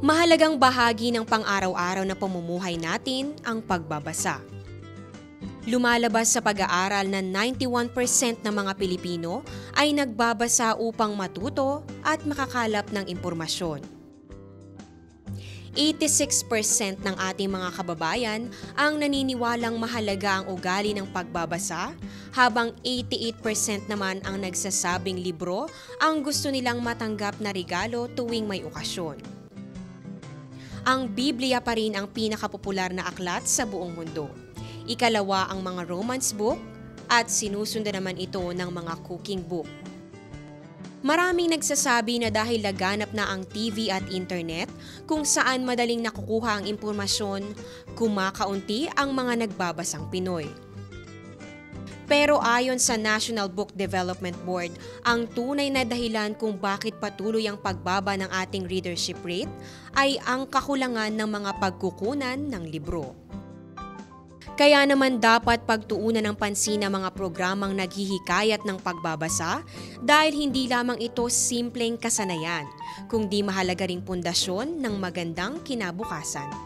Mahalagang bahagi ng pang-araw-araw na pamumuhay natin ang pagbabasa. Lumalabas sa pag-aaral na 91% ng mga Pilipino ay nagbabasa upang matuto at makakalap ng impormasyon. 86% ng ating mga kababayan ang naniniwalang mahalaga ang ugali ng pagbabasa, habang 88% naman ang nagsasabing libro ang gusto nilang matanggap na regalo tuwing may okasyon. Ang Biblia pa rin ang pinakapopular na aklat sa buong mundo. Ikalawa ang mga romance book at sinusundan naman ito ng mga cooking book. Maraming nagsasabi na dahil laganap na ang TV at internet kung saan madaling nakukuha ang impormasyon, kumakaunti ang mga nagbabasang Pinoy. Pero ayon sa National Book Development Board, ang tunay na dahilan kung bakit patuloy ang pagbaba ng ating readership rate ay ang kakulangan ng mga pagkukunan ng libro. Kaya naman dapat pagtuunan ng pansin ang mga programang naghihikayat ng pagbabasa dahil hindi lamang ito simpleng kasanayan, kundi mahalaga ring pundasyon ng magandang kinabukasan.